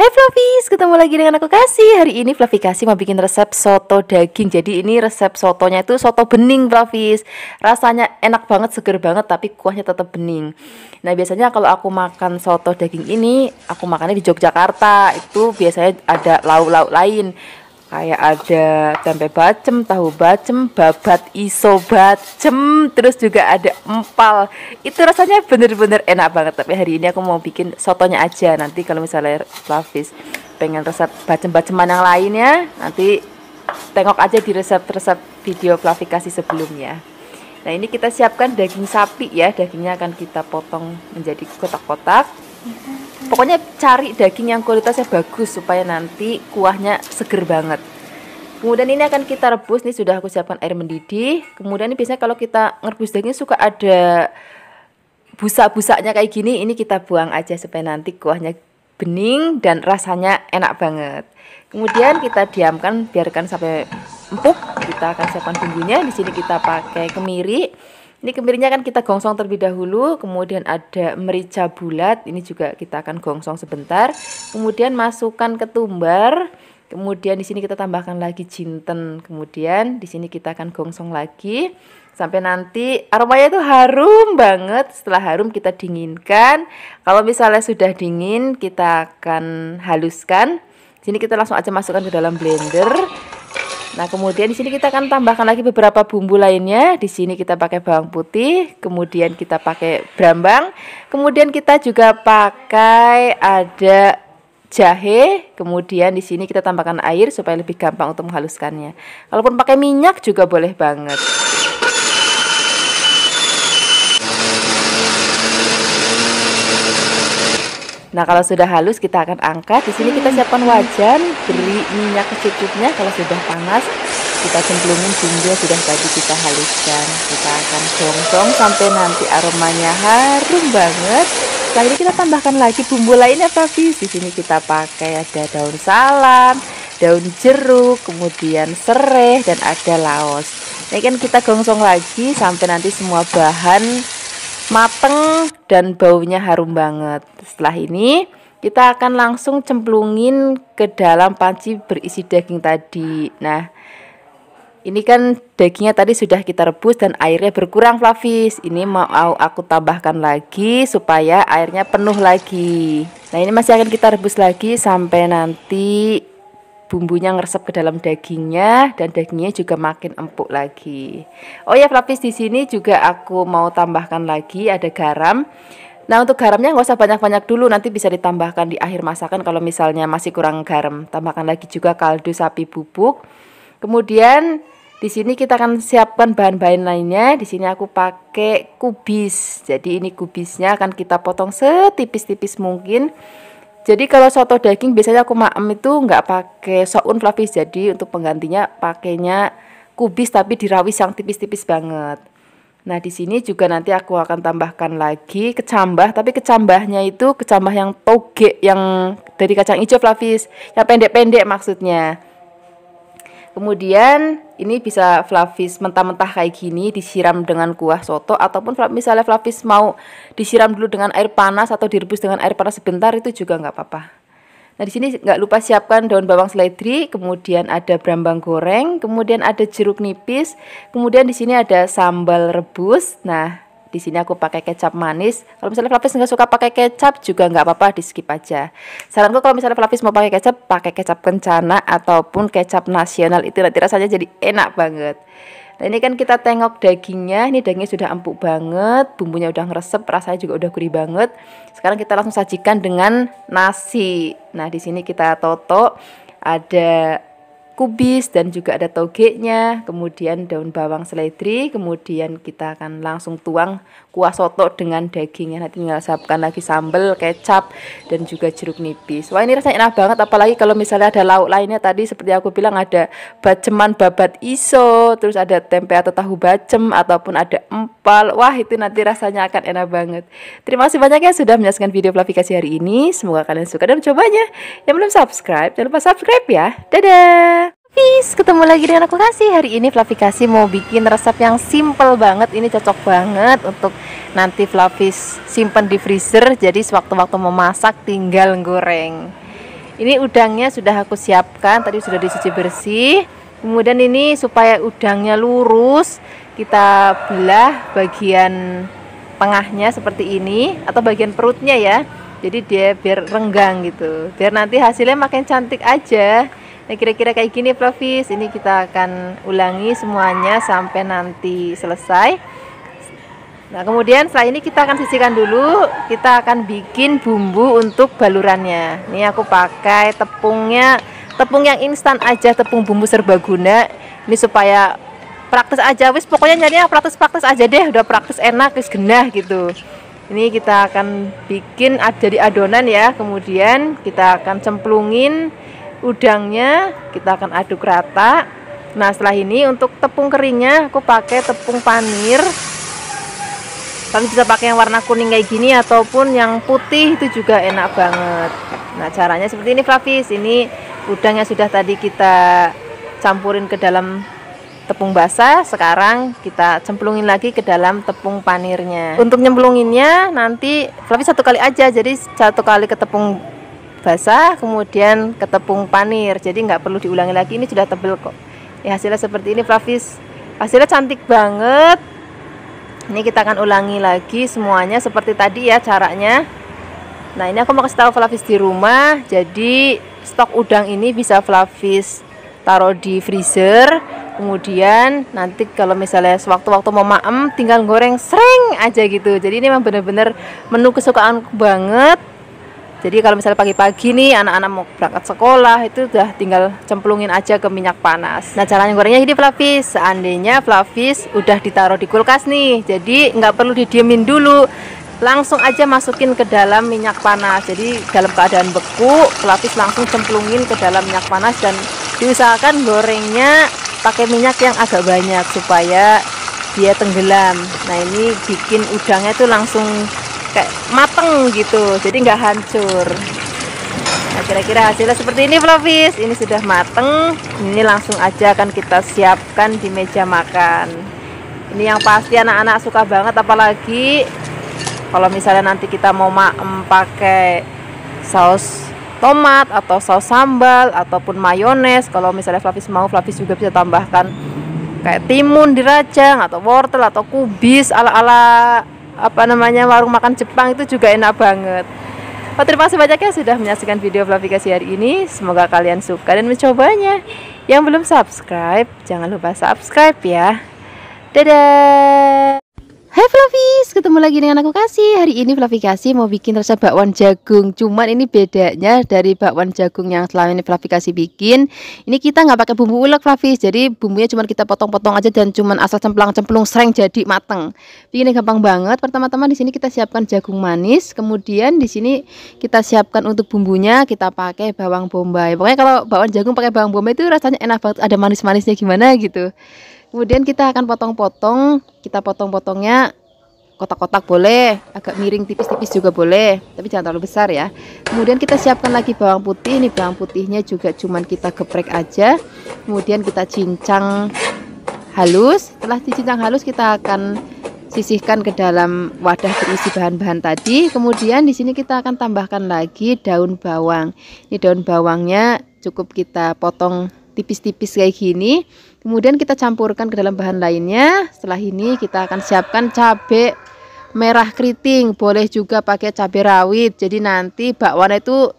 Hai Flavis, ketemu lagi dengan aku Kasih. Hari ini Flavi Kasih mau bikin resep soto daging. Jadi ini resep sotonya itu soto bening Flavis. Rasanya enak banget, seger banget, tapi kuahnya tetap bening. Nah biasanya kalau aku makan soto daging ini, aku makannya di Yogyakarta. Itu biasanya ada lauk-lauk lain. Kayak ada tempe bacem, tahu bacem, babat iso bacem, terus juga ada empal. Itu rasanya bener-bener enak banget. Tapi hari ini aku mau bikin sotonya aja. Nanti kalau misalnya Flavis pengen resep bacem-baceman yang lainnya, nanti tengok aja di resep-resep video Flavi Kasih sebelumnya. Nah ini kita siapkan daging sapi ya. Dagingnya akan kita potong menjadi kotak-kotak. Pokoknya cari daging yang kualitasnya bagus supaya nanti kuahnya seger banget. Kemudian ini akan kita rebus. Nih sudah aku siapkan air mendidih. Kemudian ini biasanya kalau kita ngerebus daging suka ada busak-busaknya kayak gini. Ini kita buang aja supaya nanti kuahnya bening dan rasanya enak banget. Kemudian kita diamkan, biarkan sampai empuk. Kita akan siapkan bumbunya. Di sini kita pakai kemiri. Ini kemirinya akan kita gongsong terlebih dahulu, kemudian ada merica bulat, ini juga kita akan gongsong sebentar. Kemudian masukkan ketumbar, kemudian di sini kita tambahkan lagi jinten, kemudian di sini kita akan gongsong lagi sampai nanti aromanya itu harum banget. Setelah harum kita dinginkan. Kalau misalnya sudah dingin, kita akan haluskan. Di sini kita langsung aja masukkan ke dalam blender. Nah, kemudian di sini kita akan tambahkan lagi beberapa bumbu lainnya. Di sini kita pakai bawang putih, kemudian kita pakai brambang, kemudian kita juga pakai ada jahe, kemudian di sini kita tambahkan air supaya lebih gampang untuk menghaluskannya. Kalaupun pakai minyak juga boleh banget. Nah, kalau sudah halus kita akan angkat. Di sini kita siapkan wajan, beri minyak secukupnya. Kalau sudah panas, kita cemplungin bumbu yang sudah tadi kita haluskan. Kita akan gongsong sampai nanti aromanya harum banget. Setelah ini kita tambahkan lagi bumbu lainnya, Flavis. Di sini kita pakai ada daun salam, daun jeruk, kemudian serai dan ada laos. Ini kan kita gongsong lagi sampai nanti semua bahan mateng dan baunya harum banget. Setelah ini kita akan langsung cemplungin ke dalam panci berisi daging tadi. Nah ini kan dagingnya tadi sudah kita rebus dan airnya berkurang, Flavis. Ini mau aku tambahkan lagi supaya airnya penuh lagi. Nah ini masih akan kita rebus lagi sampai nanti bumbunya ngeresep ke dalam dagingnya dan dagingnya juga makin empuk lagi. Oh ya Flavis, di sini juga aku mau tambahkan lagi ada garam. Nah untuk garamnya nggak usah banyak-banyak dulu, nanti bisa ditambahkan di akhir masakan kalau misalnya masih kurang garam. Tambahkan lagi juga kaldu sapi bubuk. Kemudian di sini kita akan siapkan bahan-bahan lainnya. Di sini aku pakai kubis. Jadi ini kubisnya akan kita potong setipis-tipis mungkin. Jadi kalau soto daging biasanya aku maem itu nggak pakai soun, Flavis. Jadi untuk penggantinya pakainya kubis tapi dirawis yang tipis-tipis banget. Nah di sini juga nanti aku akan tambahkan lagi kecambah, tapi kecambahnya itu kecambah yang toge yang dari kacang hijau, Flavis, yang pendek-pendek maksudnya. Kemudian ini bisa Flavis mentah-mentah kayak gini disiram dengan kuah soto, ataupun misalnya Flavis mau disiram dulu dengan air panas atau direbus dengan air panas sebentar, itu juga nggak apa-apa. Nah di sini nggak lupa siapkan daun bawang seledri, kemudian ada brambang goreng, kemudian ada jeruk nipis, kemudian di sini ada sambal rebus. Nah di sini aku pakai kecap manis. Kalau misalnya Flavis nggak suka pakai kecap juga nggak apa-apa, di skip aja. Saranku kalau misalnya Flavis mau pakai kecap kencana ataupun kecap nasional, itu nanti rasanya jadi enak banget. Nah ini kan kita tengok dagingnya, ini dagingnya sudah empuk banget, bumbunya udah ngeresep, rasanya juga udah gurih banget. Sekarang kita langsung sajikan dengan nasi. Nah di sini kita toto, ada kubis dan juga ada togenya, kemudian daun bawang seledri, kemudian kita akan langsung tuang kuah soto dengan dagingnya. Nanti tinggal siapkan lagi sambal, kecap dan juga jeruk nipis. Wah ini rasanya enak banget, apalagi kalau misalnya ada lauk lainnya tadi seperti aku bilang ada baceman babat iso, terus ada tempe atau tahu bacem ataupun ada empal. Wah itu nanti rasanya akan enak banget. Terima kasih banyak ya sudah menyaksikan video Flavi Kasih hari ini. Semoga kalian suka dan mencobanya. Yang belum subscribe jangan lupa subscribe ya. Dadah. Peace, ketemu lagi dengan aku Kasih. Hari ini Flavi Kasih mau bikin resep yang simple banget. Ini cocok banget untuk nanti Flavis simpen di freezer. Jadi sewaktu-waktu mau masak tinggal goreng. Ini udangnya sudah aku siapkan, tadi sudah dicuci bersih. Kemudian ini supaya udangnya lurus, kita belah bagian tengahnya seperti ini, atau bagian perutnya ya. Jadi dia biar renggang gitu, biar nanti hasilnya makin cantik aja. Nah kira-kira kayak gini Flavis. Ini kita akan ulangi semuanya sampai nanti selesai. Nah kemudian setelah ini kita akan sisihkan dulu. Kita akan bikin bumbu untuk balurannya. Ini aku pakai tepungnya, tepung yang instan aja, tepung bumbu serbaguna. Ini supaya praktis aja, wis pokoknya nyarinya praktis-praktis aja deh. Udah praktis, enak, wis genah gitu. Ini kita akan bikin jadi adonan ya. Kemudian kita akan cemplungin udangnya, kita akan aduk rata. Nah setelah ini untuk tepung keringnya aku pakai tepung panir. Kalian bisa pakai yang warna kuning kayak gini ataupun yang putih, itu juga enak banget. Nah caranya seperti ini Flavis. Ini udang yang sudah tadi kita campurin ke dalam tepung basah, sekarang kita cemplungin lagi ke dalam tepung panirnya. Untuk nyemplunginnya nanti Flavis satu kali aja, jadi satu kali ke tepung basah kemudian ke tepung panir, jadi nggak perlu diulangi lagi. Ini sudah tebel kok ya. Hasilnya seperti ini Flavis, hasilnya cantik banget. Ini kita akan ulangi lagi semuanya seperti tadi ya caranya. Nah ini aku mau kasih tahu Flavis di rumah, jadi stok udang ini bisa Flavis taruh di freezer. Kemudian nanti kalau misalnya sewaktu-waktu mau maem, tinggal goreng sering aja gitu. Jadi ini memang bener-bener menu kesukaanku banget. Jadi kalau misalnya pagi-pagi nih anak-anak mau berangkat sekolah, itu udah tinggal cemplungin aja ke minyak panas. Nah caranya gorengnya ini Flavis, seandainya Flavis udah ditaruh di kulkas nih, jadi nggak perlu didiemin dulu, langsung aja masukin ke dalam minyak panas. Jadi dalam keadaan beku, Flavis langsung cemplungin ke dalam minyak panas, dan diusahakan gorengnya pakai minyak yang agak banyak supaya dia tenggelam. Nah ini bikin udangnya tuh langsung kayak mateng gitu, jadi nggak hancur. Nah kira-kira hasilnya seperti ini Flavis. Ini sudah mateng, ini langsung aja akan kita siapkan di meja makan. Ini yang pasti anak-anak suka banget, apalagi kalau misalnya nanti kita mau maem pakai saus tomat atau saus sambal ataupun mayones. Kalau misalnya Flavis mau, Flavis juga bisa tambahkan kayak timun dirajang atau wortel atau kubis ala-ala apa namanya warung makan Jepang, itu juga enak banget. Oh, terima kasih banyak ya sudah menyaksikan video Flavikasi hari ini. Semoga kalian suka dan mencobanya. Yang belum subscribe, jangan lupa subscribe ya. Dadah. Hai Flavis, ketemu lagi dengan aku Kasih. Hari ini Flavikasi mau bikin resep bakwan jagung. Cuman ini bedanya dari bakwan jagung yang selama ini Flavikasi bikin. Ini kita nggak pakai bumbu ulek Flavis. Jadi bumbunya cuman kita potong-potong aja dan cuman asal cemplang-cemplung sreng jadi mateng. Bikinnya gampang banget. Pertama-tama di sini kita siapkan jagung manis. Kemudian di sini kita siapkan untuk bumbunya, kita pakai bawang bombay. Pokoknya kalau bakwan jagung pakai bawang bombay itu rasanya enak banget, ada manis-manisnya gimana gitu. Kemudian kita akan potong-potong, kita potong-potongnya kotak-kotak boleh, agak miring tipis-tipis juga boleh, tapi jangan terlalu besar ya. Kemudian kita siapkan lagi bawang putih, ini bawang putihnya juga cuman kita geprek aja. Kemudian kita cincang halus, setelah dicincang halus kita akan sisihkan ke dalam wadah berisi bahan-bahan tadi. Kemudian di sini kita akan tambahkan lagi daun bawang. Ini daun bawangnya cukup kita potong tipis-tipis kayak gini. Kemudian kita campurkan ke dalam bahan lainnya. Setelah ini kita akan siapkan cabai merah keriting, boleh juga pakai cabai rawit. Jadi nanti bakwan itu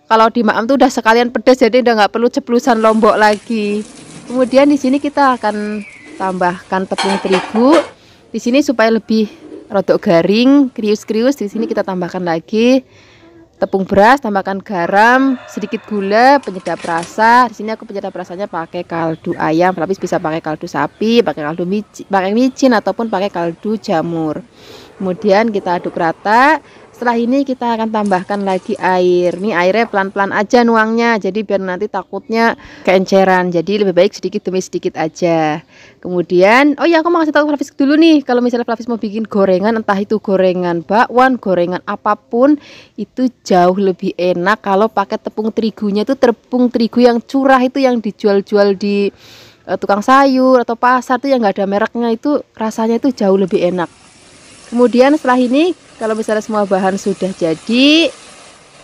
kalau dimakan tuh udah sekalian pedas, jadi udah nggak perlu ceplusan lombok lagi. Kemudian di sini kita akan tambahkan tepung terigu. Di sini supaya lebih rodok garing, krius-krius. Di sini kita tambahkan lagi tepung beras, tambahkan garam, sedikit gula, penyedap rasa. Di sini aku penyedap rasanya pakai kaldu ayam, tapi bisa pakai kaldu sapi, pakai kaldu micin ataupun pakai kaldu jamur. Kemudian kita aduk rata. Setelah ini kita akan tambahkan lagi air. Ini airnya pelan-pelan aja nuangnya, jadi biar nanti takutnya keenceran. Jadi lebih baik sedikit demi sedikit aja. Kemudian, oh ya aku mau kasih tahu Flavis dulu nih, kalau misalnya Flavis mau bikin gorengan, entah itu gorengan bakwan, gorengan apapun, itu jauh lebih enak kalau pakai tepung terigunya. Itu tepung terigu yang curah, itu yang dijual-jual di tukang sayur atau pasar tuh yang nggak ada mereknya, itu rasanya itu jauh lebih enak. Kemudian setelah ini kalau misalnya semua bahan sudah jadi,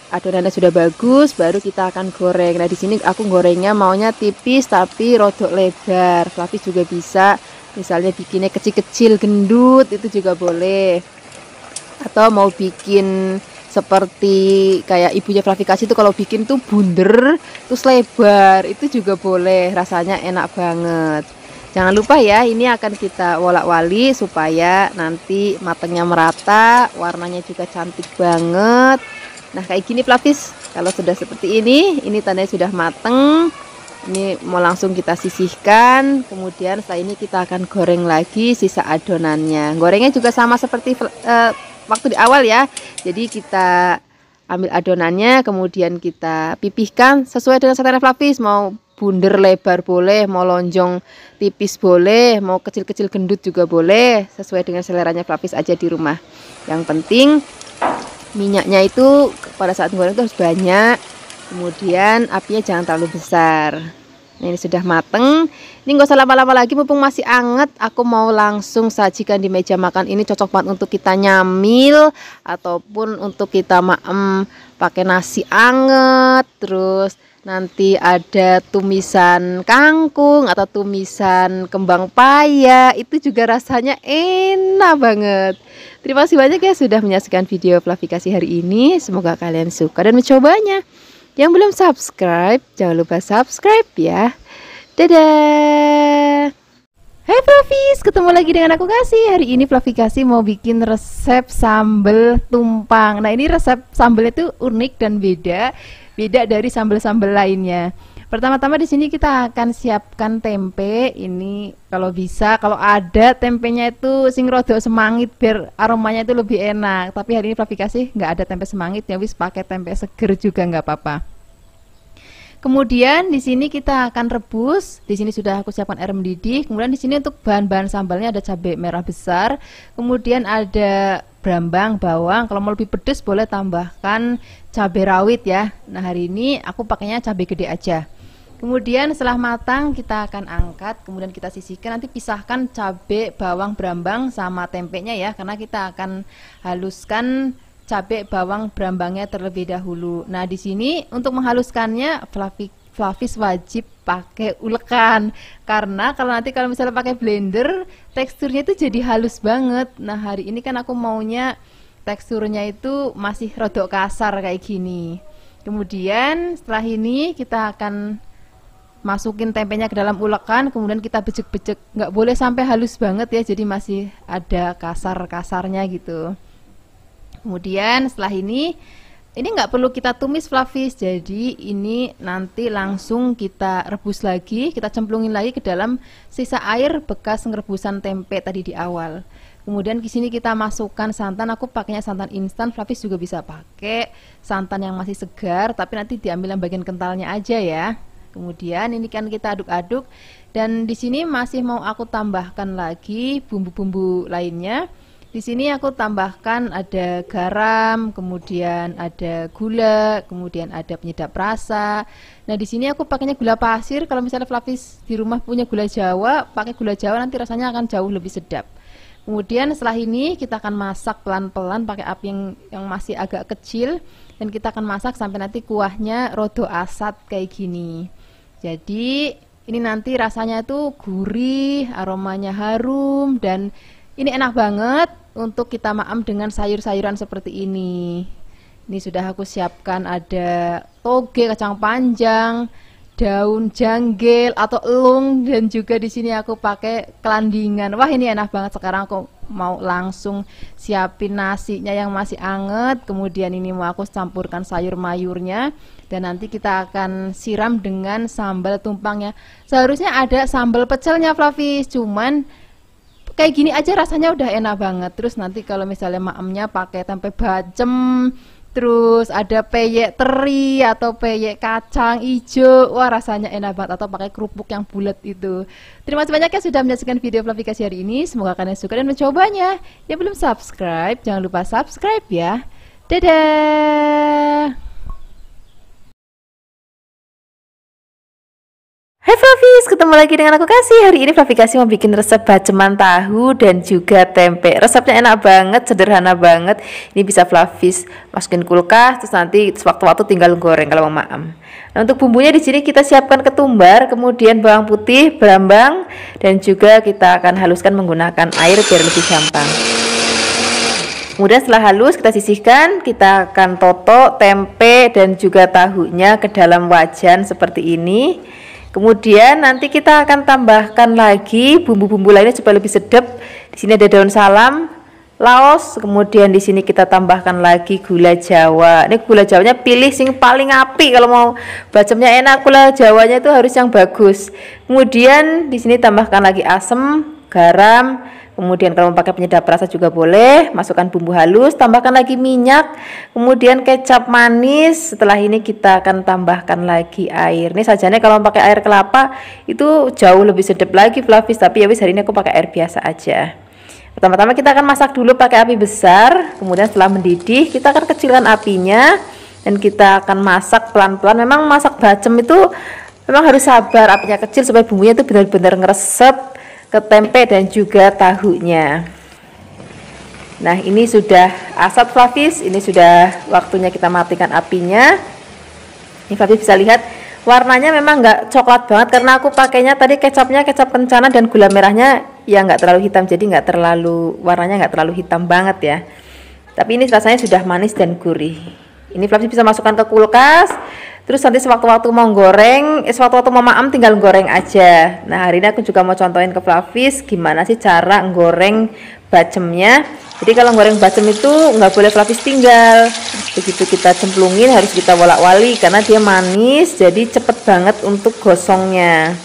adonannya sudah bagus, baru kita akan goreng. Nah, di sini aku gorengnya maunya tipis tapi rodok lebar. Fluffy juga bisa, misalnya bikinnya kecil-kecil gendut itu juga boleh. Atau mau bikin seperti kayak ibunya Fluffy kasih itu, kalau bikin tuh bunder terus lebar, itu juga boleh, rasanya enak banget. Jangan lupa ya, ini akan kita wolak-wali supaya nanti matangnya merata, warnanya juga cantik banget. Nah, kayak gini Fluffys, kalau sudah seperti ini tandanya sudah mateng. Ini mau langsung kita sisihkan, kemudian setelah ini kita akan goreng lagi sisa adonannya. Gorengnya juga sama seperti waktu di awal ya. Jadi kita ambil adonannya, kemudian kita pipihkan sesuai dengan selera Fluffys, mau bunder lebar boleh, mau lonjong tipis boleh, mau kecil-kecil gendut juga boleh, sesuai dengan seleranya Fluffys aja di rumah. Yang penting minyaknya itu pada saat goreng itu harus banyak, kemudian apinya jangan terlalu besar. Nah, ini sudah mateng. Ini nggak usah lama-lama lagi, mumpung masih anget, aku mau langsung sajikan di meja makan. Ini cocok banget untuk kita nyamil ataupun untuk kita maem pakai nasi anget. Terus nanti ada tumisan kangkung atau tumisan kembang paya, itu juga rasanya enak banget. Terima kasih banyak ya sudah menyaksikan video Fluffy kasih hari ini. Semoga kalian suka dan mencobanya. Yang belum subscribe, jangan lupa subscribe ya. Dadah. Hai Fluffys, ketemu lagi dengan aku Kasih. Hari ini Fluffy Kasih mau bikin resep sambal tumpang. Nah, ini resep sambalnya itu unik dan beda dari sambal-sambal lainnya. Pertama-tama di sini kita akan siapkan tempe. Ini kalau bisa, kalau ada tempenya itu sing rodok semangit biar aromanya itu lebih enak. Tapi hari ini Fluffy Kasih nggak ada tempe semangit, ya wis pakai tempe seger juga nggak apa-apa. Kemudian di sini kita akan rebus. Di sini sudah aku siapkan air mendidih. Kemudian di sini untuk bahan-bahan sambalnya ada cabai merah besar, kemudian ada brambang, bawang. Kalau mau lebih pedas boleh tambahkan cabai rawit ya. Nah, hari ini aku pakainya cabai gede aja. Kemudian setelah matang kita akan angkat, kemudian kita sisihkan. Nanti pisahkan cabai, bawang, brambang sama tempenya ya, karena kita akan haluskan cabai, bawang, brambangnya terlebih dahulu. Nah, di sini untuk menghaluskannya Fluffys wajib pakai ulekan, karena kalau misalnya pakai blender teksturnya itu jadi halus banget. Nah, hari ini kan aku maunya teksturnya itu masih rodok kasar kayak gini. Kemudian setelah ini kita akan masukin tempenya ke dalam ulekan, kemudian kita becek-becek, nggak boleh sampai halus banget ya, jadi masih ada kasar-kasarnya gitu. Kemudian setelah ini nggak perlu kita tumis Fluffys, jadi ini nanti langsung kita rebus lagi, kita cemplungin lagi ke dalam sisa air bekas ngerebusan tempe tadi di awal. Kemudian di sini kita masukkan santan, aku pakainya santan instan, Fluffys juga bisa pakai santan yang masih segar, tapi nanti diambil yang bagian kentalnya aja ya. Kemudian ini kan kita aduk-aduk, dan di sini masih mau aku tambahkan lagi bumbu-bumbu lainnya. Di sini aku tambahkan ada garam, kemudian ada gula, kemudian ada penyedap rasa. Nah, di sini aku pakainya gula pasir. Kalau misalnya Fluffys di rumah punya gula Jawa, pakai gula Jawa nanti rasanya akan jauh lebih sedap. Kemudian setelah ini kita akan masak pelan-pelan pakai api yang masih agak kecil, dan kita akan masak sampai nanti kuahnya rodo asat kayak gini. Jadi ini nanti rasanya tuh gurih, aromanya harum, dan ini enak banget untuk kita maem dengan sayur-sayuran seperti ini. Ini sudah aku siapkan ada toge, kacang panjang, daun janggel atau elung, dan juga di sini aku pakai kelandingan. Wah, ini enak banget. Sekarang aku mau langsung siapin nasinya yang masih anget. Kemudian ini mau aku campurkan sayur mayurnya, dan nanti kita akan siram dengan sambal tumpangnya. Seharusnya ada sambal pecelnya Fluffys, cuman kayak gini aja rasanya udah enak banget. Terus nanti kalau misalnya maemnya pakai tempe bacem, terus ada peyek teri atau peyek kacang ijo, wah rasanya enak banget. Atau pakai kerupuk yang bulat itu. Terima kasih banyak ya sudah menyaksikan video Fluffy Kasih hari ini. Semoga kalian suka dan mencobanya. Yang belum subscribe, jangan lupa subscribe ya. Dadah. Hai Flavis, ketemu lagi dengan aku Kasih. Hari ini Flavi Kasih mau bikin resep baceman tahu dan juga tempe. Resepnya enak banget, sederhana banget. Ini bisa Flavis masukin kulkas, terus nanti sewaktu-waktu tinggal goreng kalau mau maem. Nah, untuk bumbunya di sini kita siapkan ketumbar, kemudian bawang putih, brambang, dan juga kita akan haluskan menggunakan air biar lebih gampang. Kemudian setelah halus kita sisihkan, kita akan toto tempe dan juga tahunya ke dalam wajan seperti ini. Kemudian nanti kita akan tambahkan lagi bumbu-bumbu lainnya supaya lebih sedap. Di sini ada daun salam, laos, kemudian di sini kita tambahkan lagi gula Jawa. Ini gula Jawanya pilih sing paling api kalau mau bacemnya enak. Gula Jawanya itu harus yang bagus. Kemudian di sini tambahkan lagi asam, garam. Kemudian kalau mau pakai penyedap rasa juga boleh, masukkan bumbu halus, tambahkan lagi minyak, kemudian kecap manis. Setelah ini kita akan tambahkan lagi air. Ini sajiannya kalau mau pakai air kelapa itu jauh lebih sedap lagi Flavis, tapi ya wis hari ini aku pakai air biasa aja. Pertama-tama kita akan masak dulu pakai api besar, kemudian setelah mendidih kita akan kecilkan apinya dan kita akan masak pelan-pelan. Memang masak bacem itu memang harus sabar, apinya kecil supaya bumbunya itu benar-benar ngeresep ke tempe dan juga tahunya. Nah, ini sudah asap Flavis, ini sudah waktunya kita matikan apinya. Ini Flavis bisa lihat warnanya memang nggak coklat banget karena aku pakainya tadi kecapnya kecap kencana dan gula merahnya ya nggak terlalu hitam, jadi nggak terlalu warnanya nggak terlalu hitam banget ya. Tapi ini rasanya sudah manis dan gurih. Ini Flavis bisa masukkan ke kulkas. Terus nanti sewaktu-waktu mau goreng, sewaktu-waktu mau maem tinggal goreng aja. Nah, hari ini aku juga mau contohin ke Flavis gimana sih cara goreng bacemnya. Jadi kalau goreng bacem itu nggak boleh Flavis tinggal. Begitu kita cemplungin harus kita wolak-wali karena dia manis, jadi cepet banget untuk gosongnya.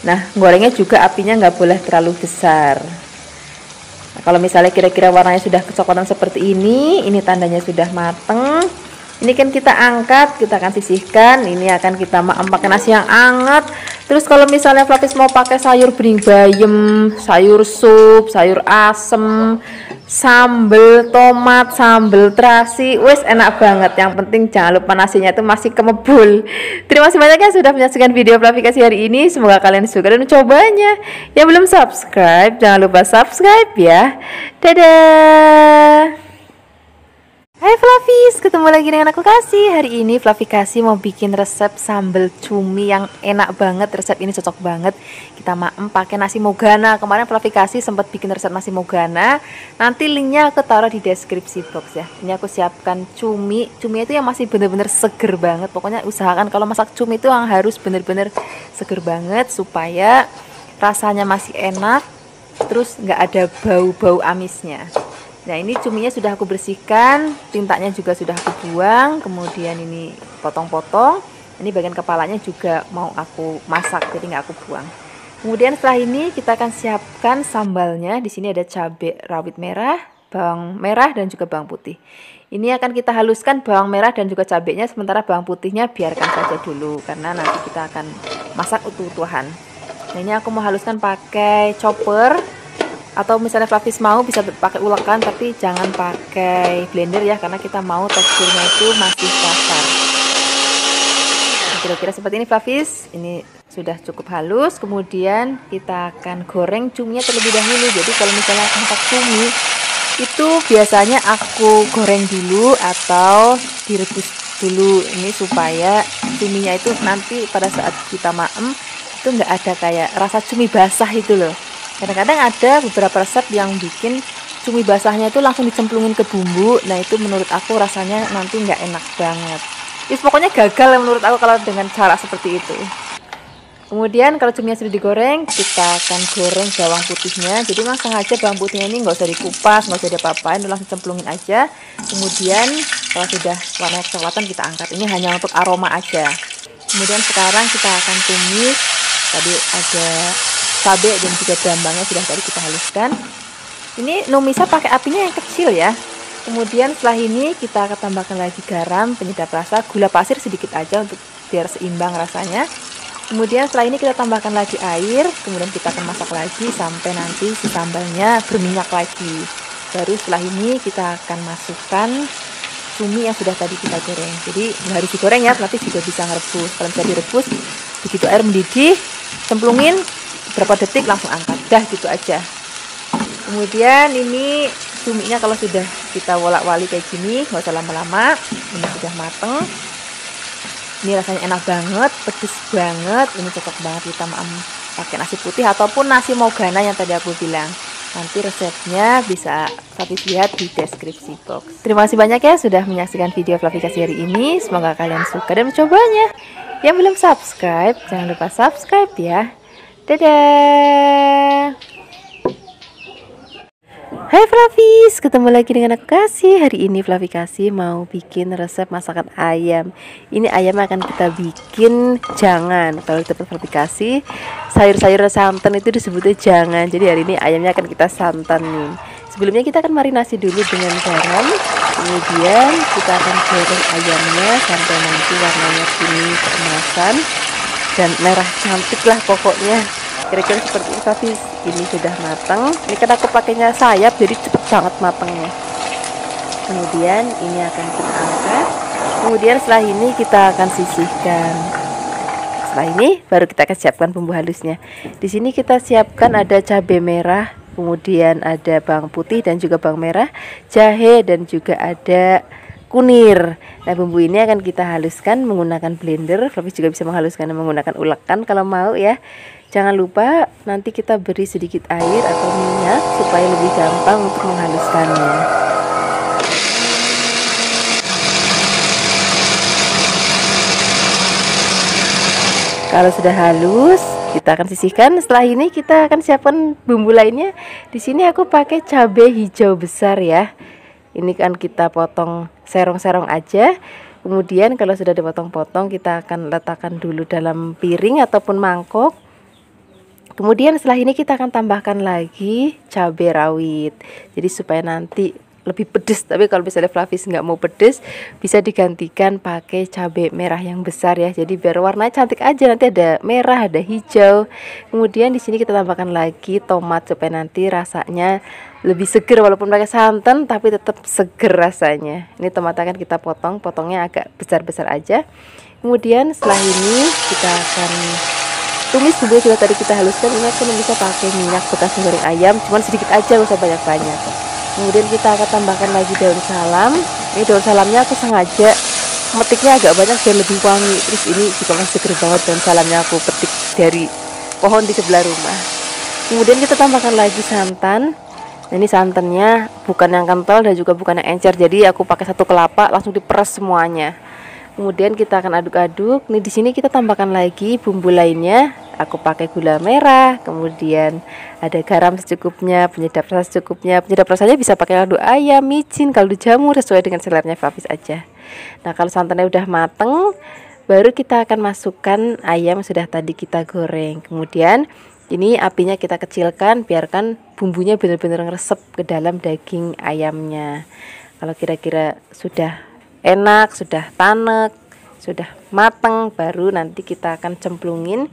Nah, gorengnya juga apinya nggak boleh terlalu besar. Nah, kalau misalnya kira-kira warnanya sudah kecoklatan seperti ini tandanya sudah mateng. Ini kan kita angkat, kita akan sisihkan. Ini akan kita maem pakai nasi yang hangat. Terus kalau misalnya Flavis mau pakai sayur bening bayam, sayur sup, sayur asem, sambel tomat, sambel terasi, wes enak banget. Yang penting jangan lupa nasinya itu masih kemebul. Terima kasih banyak ya sudah menyaksikan video Flavi Kasih hari ini. Semoga kalian suka dan mencobanya. Yang belum subscribe, jangan lupa subscribe ya. Dadah. Hai Flavis, ketemu lagi dengan aku Kasih. Hari ini Flavi Kasih mau bikin resep sambal cumi yang enak banget. Resep ini cocok banget kita maem pakai nasi mogana. Kemarin Flavi Kasih sempat bikin resep nasi mogana. Nanti linknya aku taruh di deskripsi box ya. Ini aku siapkan cumi. Cumi itu yang masih bener-bener seger banget. Pokoknya usahakan kalau masak cumi itu yang harus bener-bener seger banget supaya rasanya masih enak. Terus nggak ada bau-bau amisnya. Nah, ini cuminya sudah aku bersihkan, tintanya juga sudah aku buang, kemudian ini potong-potong. Ini bagian kepalanya juga mau aku masak, jadi nggak aku buang. Kemudian setelah ini kita akan siapkan sambalnya. Di sini ada cabai rawit merah, bawang merah dan juga bawang putih. Ini akan kita haluskan bawang merah dan juga cabainya, sementara bawang putihnya biarkan saja dulu karena nanti kita akan masak utuh-utuhan. Nah, ini aku mau haluskan pakai chopper. Atau misalnya Flavis mau bisa pakai ulekan, tapi jangan pakai blender ya karena kita mau teksturnya itu masih kasar. Kira-kira seperti ini Flavis. Ini sudah cukup halus. Kemudian kita akan goreng cuminya terlebih dahulu. Jadi kalau misalnya masak cumi itu biasanya aku goreng dulu atau direbus dulu. Ini supaya cuminya itu nanti pada saat kita maem itu nggak ada kayak rasa cumi basah itu loh. Kadang-kadang ada beberapa resep yang bikin cumi basahnya itu langsung dicemplungin ke bumbu. Nah, itu menurut aku rasanya nanti nggak enak banget. Pokoknya gagal menurut aku kalau dengan cara seperti itu. Kemudian kalau cuminya sudah digoreng, kita akan goreng bawang putihnya. Jadi memang sengaja bawang putihnya ini nggak usah dikupas, nggak usah diapa-apain, langsung cemplungin aja. Kemudian kalau sudah warna kecoklatan kita angkat. Ini hanya untuk aroma aja. Kemudian sekarang kita akan tumis. Tadi ada cabai dan juga brambangnya sudah tadi kita haluskan. Ini numisnya pakai apinya yang kecil ya. Kemudian setelah ini kita akan tambahkan lagi garam, penyedap rasa, gula pasir sedikit aja untuk biar seimbang rasanya. Kemudian setelah ini kita tambahkan lagi air, kemudian kita akan masak lagi sampai nanti si sambalnya berminyak lagi. Baru setelah ini kita akan masukkan cumi yang sudah tadi kita goreng. Jadi nggak harus digoreng ya, nanti juga bisa ngerebus. Kalau bisa direbus Begitu air mendidih, cemplungin berapa detik langsung angkat. Dah gitu aja. Kemudian ini cuminya kalau sudah kita wolak-wali kayak gini, nggak usah lama-lama. Ini sudah mateng. Ini rasanya enak banget, pedes banget. Ini cocok banget kita pakai nasi putih ataupun nasi mogana yang tadi aku bilang. Nanti resepnya bisa Flavis lihat di deskripsi box. Terima kasih banyak ya sudah menyaksikan video Flavis hari ini. Semoga kalian suka dan mencobanya. Yang belum subscribe, jangan lupa subscribe ya. Dadah. Hai Flavis, ketemu lagi dengan aku Kasih. Hari ini Flavis Kasih mau bikin resep masakan ayam. Ini ayam akan kita bikin jangan. Kalau di tempat Flavis Kasih, sayur-sayur santan itu disebutnya jangan. Jadi hari ini ayamnya akan kita santanin. Sebelumnya kita akan marinasi dulu dengan garam. Kemudian kita akan goreng ayamnya sampai nanti warnanya kuning keemasan dan merah cantik lah pokoknya. Kira-kira seperti itu. Tapi ini sudah matang. Ini kan aku pakainya sayap jadi cepet banget matangnya. Kemudian ini akan kita angkat. Kemudian setelah ini kita akan sisihkan. Setelah ini baru kita akan siapkan bumbu halusnya. Di sini kita siapkan ada cabai merah, kemudian ada bawang putih dan juga bawang merah, jahe dan juga ada kunir. Nah, bumbu ini akan kita haluskan menggunakan blender. Flavis juga bisa menghaluskan menggunakan ulekan kalau mau ya. Jangan lupa nanti kita beri sedikit air atau minyak supaya lebih gampang untuk menghaluskannya. Kalau sudah halus, kita akan sisihkan. Setelah ini kita akan siapkan bumbu lainnya. Di sini aku pakai cabai hijau besar ya. Ini kan kita potong serong-serong aja. Kemudian kalau sudah dipotong-potong, kita akan letakkan dulu dalam piring ataupun mangkok. Kemudian setelah ini kita akan tambahkan lagi cabai rawit. Jadi supaya nanti lebih pedes. Tapi kalau misalnya Flavis nggak mau pedes, bisa digantikan pakai cabai merah yang besar ya. Jadi biar warnanya cantik aja. Nanti ada merah, ada hijau. Kemudian di sini kita tambahkan lagi tomat supaya nanti rasanya lebih seger walaupun pakai santan tapi tetap seger rasanya. Ini tomat akan kita potongnya agak besar-besar aja. Kemudian setelah ini kita akan tumis bumbu sudah tadi kita haluskan. Ini aku bisa pakai minyak bekas goreng ayam, cuman sedikit aja, gak usah banyak-banyak. Kemudian kita akan tambahkan lagi daun salam. Ini daun salamnya aku sengaja metiknya agak banyak biar lebih wangi. Terus ini juga masih seger banget daun salamnya aku petik dari pohon di sebelah rumah. Kemudian kita tambahkan lagi santan. Nah, ini santannya bukan yang kental dan juga bukan yang encer. Jadi aku pakai 1 kelapa langsung diperes semuanya. Kemudian kita akan aduk-aduk. Nih di sini kita tambahkan lagi bumbu lainnya. Aku pakai gula merah, kemudian ada garam secukupnya, penyedap rasa secukupnya. Penyedap rasanya bisa pakai kaldu ayam, micin, kaldu jamur sesuai dengan seleranya Flavis aja. Nah, kalau santannya udah mateng, baru kita akan masukkan ayam yang sudah tadi kita goreng. Kemudian ini apinya kita kecilkan, biarkan bumbunya benar-benar ngeresep ke dalam daging ayamnya. Kalau kira-kira sudah enak, sudah tanek, sudah matang, baru nanti kita akan cemplungin.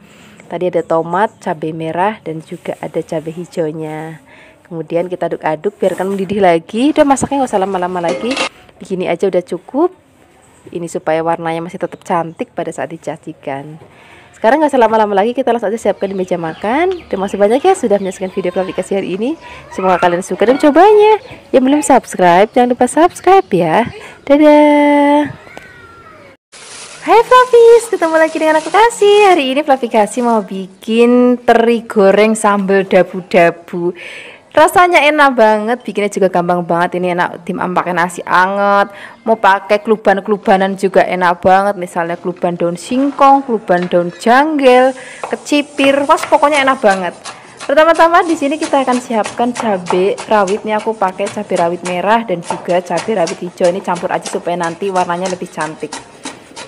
Tadi ada tomat, cabai merah dan juga ada cabai hijaunya. Kemudian kita aduk-aduk, biarkan mendidih lagi. Udah masaknya nggak usah lama-lama lagi. Begini aja udah cukup. Ini supaya warnanya masih tetap cantik pada saat disajikan. Sekarang nggak usah lama-lama lagi, kita langsung aja siapkan di meja makan. Terima kasih banyak ya sudah menyaksikan video Flavis hari ini. Semoga kalian suka dan mencobanya. Yang belum subscribe, jangan lupa subscribe ya. Dadah. Hai Flavis, ketemu lagi dengan aku Kasih. Hari ini Flavis Kasih mau bikin teri goreng sambal dabu-dabu. Rasanya enak banget, bikinnya juga gampang banget. Ini enak pakai nasi anget, mau pakai kluban-klubanan juga enak banget. Misalnya kluban daun singkong, kluban daun janggel, kecipir, wah pokoknya enak banget. Pertama-tama di sini kita akan siapkan cabai rawit. Ini aku pakai cabai rawit merah dan juga cabai rawit hijau. Ini campur aja supaya nanti warnanya lebih cantik.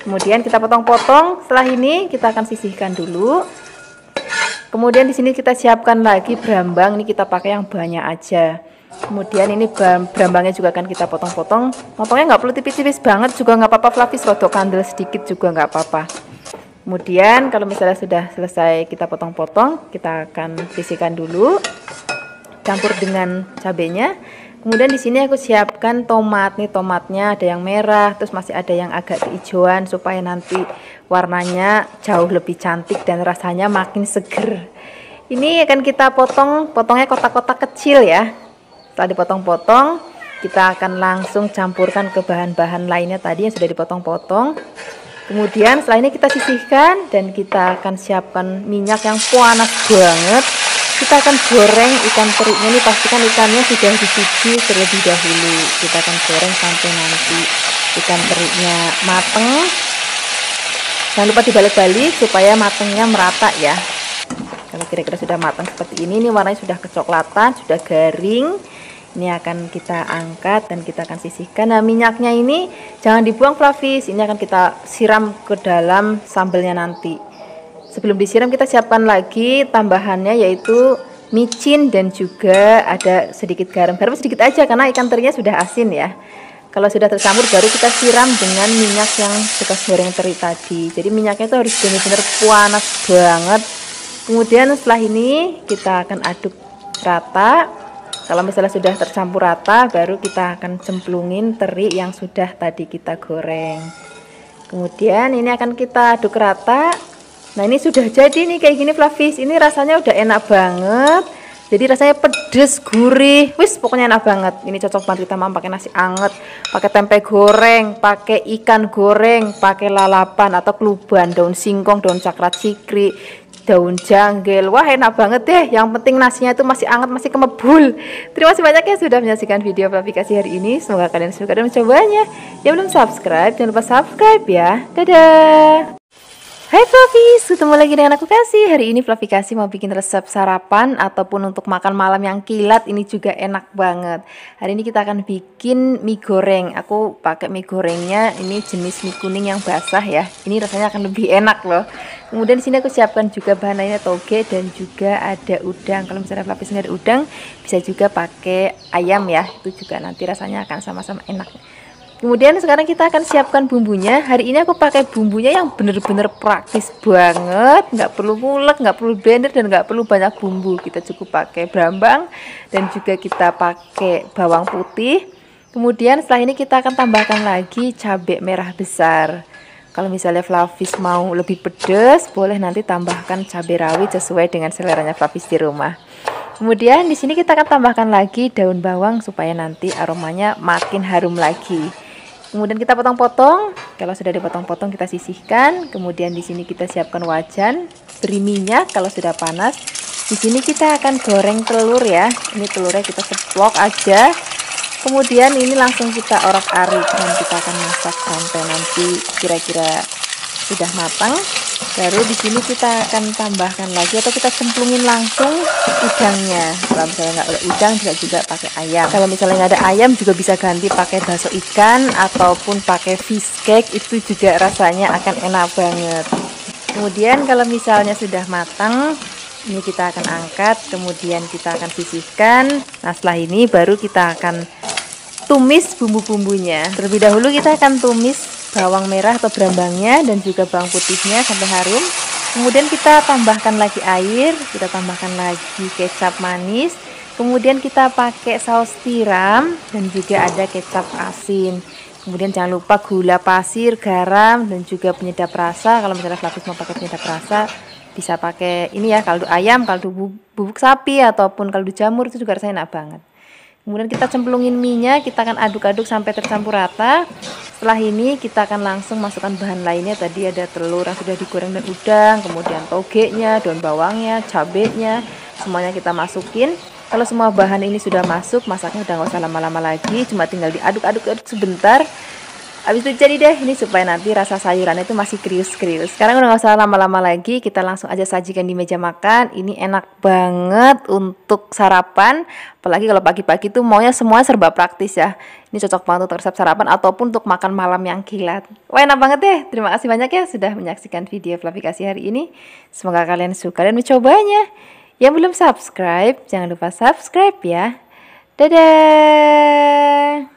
Kemudian kita potong-potong. Setelah ini kita akan sisihkan dulu. Kemudian di sini kita siapkan lagi berambang. Ini kita pakai yang banyak aja. Kemudian ini berambangnya juga akan kita potong-potong. Potongnya nggak perlu tipis-tipis banget juga nggak apa-apa Flavis. Rodok kandel sedikit juga nggak apa-apa. Kemudian kalau misalnya sudah selesai kita potong-potong, kita akan sisihkan dulu. Campur dengan cabenya. Kemudian di sini aku siapkan tomat. Nih tomatnya ada yang merah, terus masih ada yang agak kehijauan supaya nanti warnanya jauh lebih cantik dan rasanya makin seger. Ini akan kita potongnya kotak-kotak kecil ya. Setelah dipotong-potong, kita akan langsung campurkan ke bahan-bahan lainnya tadi yang sudah dipotong-potong. Kemudian setelah ini kita sisihkan dan kita akan siapkan minyak yang panas banget. Kita akan goreng ikan terinya. Ini pastikan ikannya sudah dicuci terlebih dahulu. Kita akan goreng sampai nanti ikan terinya mateng. Jangan lupa dibalik-balik supaya matengnya merata ya. Kalau kira-kira sudah matang seperti ini warnanya sudah kecoklatan, sudah garing. Ini akan kita angkat dan kita akan sisihkan. Nah, minyaknya ini jangan dibuang Flavis. Ini akan kita siram ke dalam sambelnya nanti. Sebelum disiram kita siapkan lagi tambahannya yaitu micin dan juga ada sedikit garam. Garam sedikit aja karena ikan terinya sudah asin ya. Kalau sudah tercampur baru kita siram dengan minyak yang bekas goreng teri tadi. Jadi minyaknya itu harus benar-benar panas banget. Kemudian setelah ini kita akan aduk rata. Kalau misalnya sudah tercampur rata baru kita akan cemplungin teri yang sudah tadi kita goreng. Kemudian ini akan kita aduk rata. Nah, ini sudah jadi nih kayak gini Flavis. Ini rasanya udah enak banget. Jadi rasanya pedes, gurih. Wis, pokoknya enak banget. Ini cocok banget kita mau pakai nasi anget, pakai tempe goreng, pakai ikan goreng, pakai lalapan atau keluban, daun singkong, daun cakrat cikri, daun janggel. Wah, enak banget deh. Yang penting nasinya itu masih anget, masih kemebul. Terima kasih banyak ya sudah menyaksikan video aplikasi hari ini. Semoga kalian suka dan mencobanya. Yang belum subscribe, jangan lupa subscribe ya. Dadah. Hai Flavis, ketemu lagi dengan aku Kasih. Hari ini Flavi Kasih mau bikin resep sarapan ataupun untuk makan malam yang kilat. Ini juga enak banget. Hari ini kita akan bikin mie goreng. Aku pakai mie gorengnya ini jenis mie kuning yang basah ya. Ini rasanya akan lebih enak loh. Kemudian di sini aku siapkan juga bahan lainnya toge dan juga ada udang. Kalau misalnya Flavis nggak ada udang, bisa juga pakai ayam ya. Itu juga nanti rasanya akan sama-sama enak. Kemudian sekarang kita akan siapkan bumbunya. Hari ini aku pakai bumbunya yang bener-bener praktis banget. Nggak perlu ngulek, nggak perlu blender, dan nggak perlu banyak bumbu. Kita cukup pakai brambang dan juga kita pakai bawang putih. Kemudian setelah ini kita akan tambahkan lagi cabai merah besar. Kalau misalnya Flavis mau lebih pedas, boleh nanti tambahkan cabai rawit sesuai dengan seleranya Flavis di rumah. Kemudian di sini kita akan tambahkan lagi daun bawang supaya nanti aromanya makin harum lagi. Kemudian kita potong-potong. Kalau sudah dipotong-potong kita sisihkan. Kemudian di sini kita siapkan wajan, beri minyak kalau sudah panas. Di sini kita akan goreng telur ya. Ini telurnya kita ceplok aja. Kemudian ini langsung kita orak-arik dan kita akan masak sampai nanti kira-kira sudah matang. Baru di sini kita akan tambahkan lagi atau kita cemplungin langsung udangnya. Kalau misalnya nggak ada udang juga pakai ayam. Kalau misalnya nggak ada ayam juga bisa ganti pakai bakso ikan ataupun pakai fish cake, itu juga rasanya akan enak banget. Kemudian kalau misalnya sudah matang, ini kita akan angkat, kemudian kita akan sisihkan. Nah, setelah ini baru kita akan tumis bumbu-bumbunya. Terlebih dahulu kita akan tumis bawang merah atau brambangnya dan juga bawang putihnya sampai harum. Kemudian kita tambahkan lagi air, kita tambahkan lagi kecap manis. Kemudian kita pakai saus tiram dan juga ada kecap asin. Kemudian jangan lupa gula pasir, garam dan juga penyedap rasa. Kalau misalnya Flavis mau pakai penyedap rasa, bisa pakai ini ya, kaldu ayam, kaldu bubuk sapi ataupun kaldu jamur, itu juga rasanya enak banget. Kemudian kita cemplungin mie-nya, kita akan aduk-aduk sampai tercampur rata. Setelah ini kita akan langsung masukkan bahan lainnya. Tadi ada telur yang sudah digoreng dan udang, kemudian togenya, daun bawangnya, cabenya, semuanya kita masukin. Kalau semua bahan ini sudah masuk, masaknya udah nggak usah lama-lama lagi, cuma tinggal diaduk-aduk sebentar. Habis itu jadi deh, ini supaya nanti rasa sayurannya itu masih krius-krius. Sekarang udah gak usah lama-lama lagi, kita langsung aja sajikan di meja makan. Ini enak banget untuk sarapan, apalagi kalau pagi-pagi tuh maunya semua serba praktis ya. Ini cocok banget untuk resep sarapan ataupun untuk makan malam yang kilat. Wah, enak banget deh. Terima kasih banyak ya sudah menyaksikan video Flavi Kasih hari ini. Semoga kalian suka dan mencobanya. Yang belum subscribe, jangan lupa subscribe ya. Dadah.